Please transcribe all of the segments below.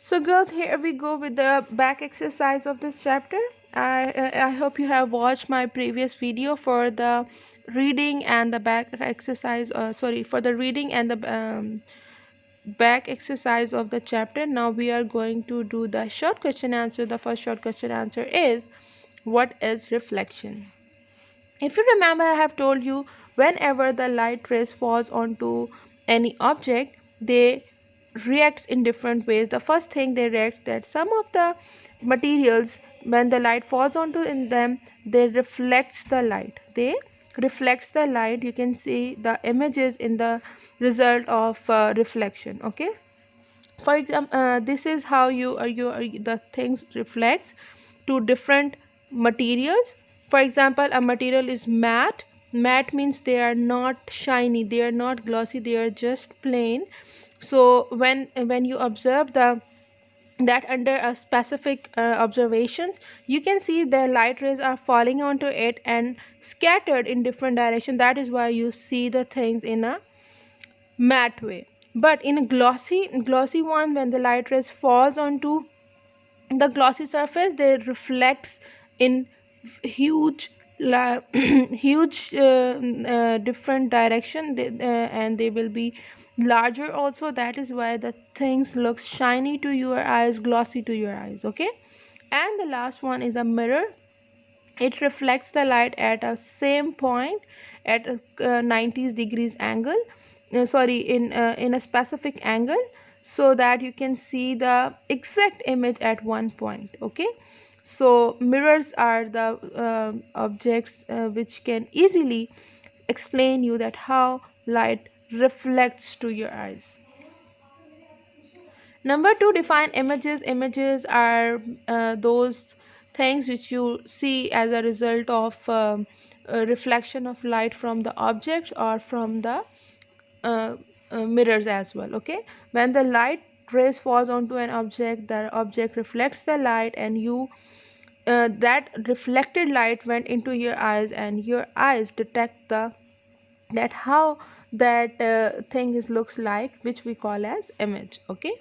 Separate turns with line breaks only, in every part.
So girls, here we go with the back exercise of this chapter. I hope you have watched my previous video for the reading and the back exercise. Sorry, for the reading and the back exercise of the chapter. Now we are going to do the short question answer. The first short question answer is, what is reflection? If you remember, I have told you whenever the light rays falls onto any object, they reacts in different ways. The first thing they react that some of the materials, when the light falls onto in them, they reflects the light. They reflects the light. You can see the images in the result of reflection. Okay. For example, this is how the things reflects to different materials. For example, a material is matte. Matte means they are not shiny, they are not glossy, they are just plain. So when you observe the that under a specific observations, you can see the light rays are falling onto it and scattered in different direction. That is why you see the things in a matte way. But in a glossy one, when the light rays falls onto the glossy surface, they reflects in huge huge different direction, and they will be larger also. That is why the things looks shiny to your eyes, glossy to your eyes. Okay. And the last one is a mirror. It reflects the light at a same point at a 90 degrees angle, sorry, in a specific angle, so that you can see the exact image at one point. Okay. So mirrors are the objects which can easily explain you that how light reflects to your eyes. Number two, define images. Images are those things which you see as a result of a reflection of light from the objects or from the uh, mirrors as well. Okay. When the light rays falls onto an object, the object reflects the light, and you that reflected light went into your eyes, and your eyes detect the that how that thing is looks like, which we call as image. Okay.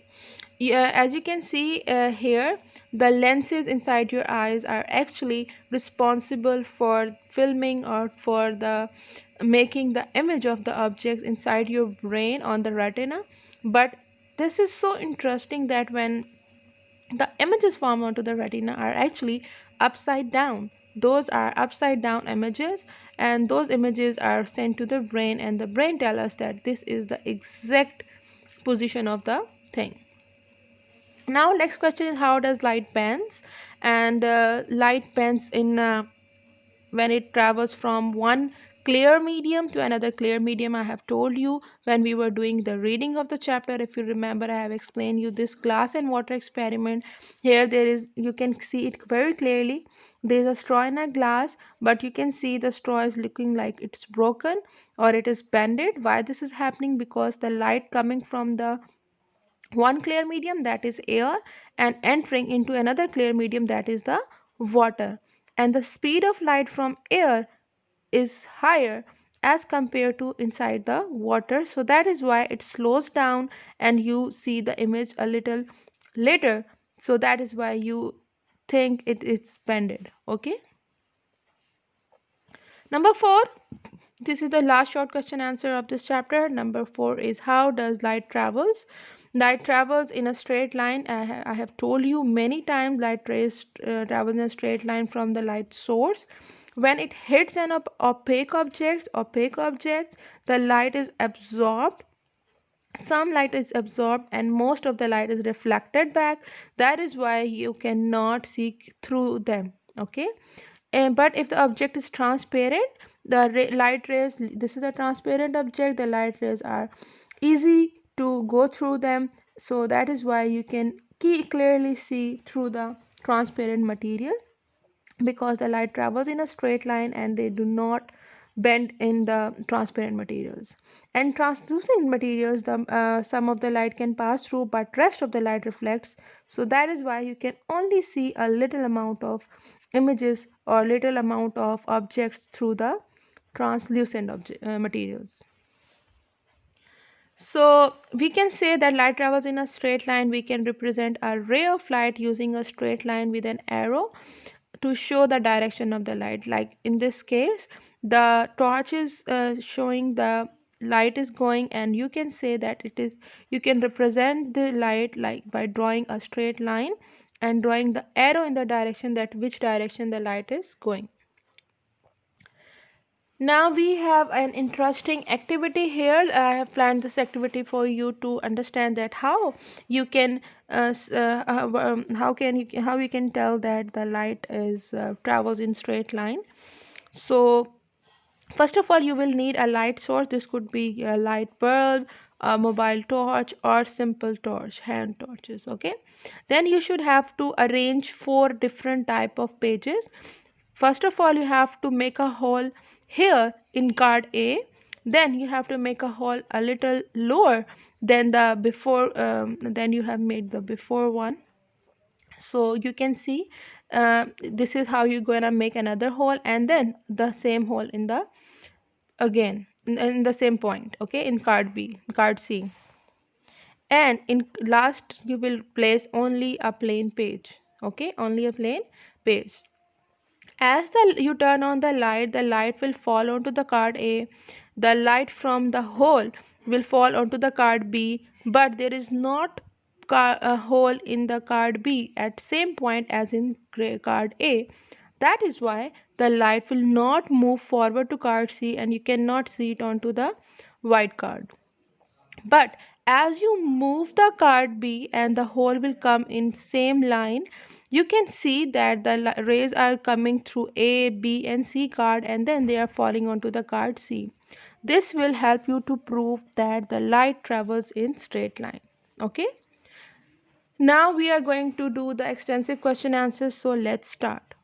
Yeah, as you can see here, the lenses inside your eyes are actually responsible for filming or for the making the image of the objects inside your brain on the retina. But this is so interesting that when the images formed onto the retina are actually upside down. Those are upside down images, and those images are sent to the brain, and the brain tell us that this is the exact position of the thing. Now next question is, how does light bends? And light bends in when it travels from one clear medium to another clear medium. I have told you when we were doing the reading of the chapter, if you remember, I have explained you this glass and water experiment. Here there is, you can see it very clearly. There is a straw in a glass, but you can see the straw is looking like it's broken or it is bended. Why this is happening? Because the light coming from the one clear medium, that is air, and entering into another clear medium, that is the water, and the speed of light from air is higher as compared to inside the water. So that is why it slows down and you see the image a little later. So that is why you think it is bended. Okay. Number 4, this is the last short question answer of this chapter. Number 4 is, how does light travels? Light travels in a straight line. I have told you many times, light rays travels in a straight line from the light source. When it hits an opaque objects, the light is absorbed. Some light is absorbed and most of the light is reflected back. That is why you cannot see through them. Okay. But if the object is transparent, the light rays, this is a transparent object, the light rays are easy to go through them. So that is why you can clearly see through the transparent material, because the light travels in a straight line and they do not bend in the transparent materials. And translucent materials, the some of the light can pass through but rest of the light reflects. So that is why you can only see a little amount of images or little amount of objects through the translucent materials. So we can say that light travels in a straight line. We can represent a ray of light using a straight line with an arrow to show the direction of the light. Like in this case, the torch is showing the light is going, and you can say that it is, you can represent the light like by drawing a straight line and drawing the arrow in the direction that which direction the light is going. Now we have an interesting activity here. I have planned this activity for you to understand that how you can how you can tell that the light is travels in straight line. So first of all, you will need a light source. This could be a light bulb, a mobile torch, or simple torch, hand torches. Okay. Then you should have to arrange four different type of pages. First of all, you have to make a hole here in card A. Then you have to make a hole a little lower than the before. Then you have made the before one. So you can see this is how you're gonna make another hole, and then the same hole in the again in the same point, okay, in card B, card C. And in last you will place only a plain page, okay, only a plain page. As you turn on the light will fall onto the card A. The light from the hole will fall onto the card B, but there is not a hole in the card B at same point as in card A. That is why the light will not move forward to card C, and you cannot see it onto the white card. But as you move the card B and the hole will come in same line, you can see that the rays are coming through A, B and C card, and then they are falling onto the card C. This will help you to prove that the light travels in straight line. Okay. Now we are going to do the extensive question answers. So let's start.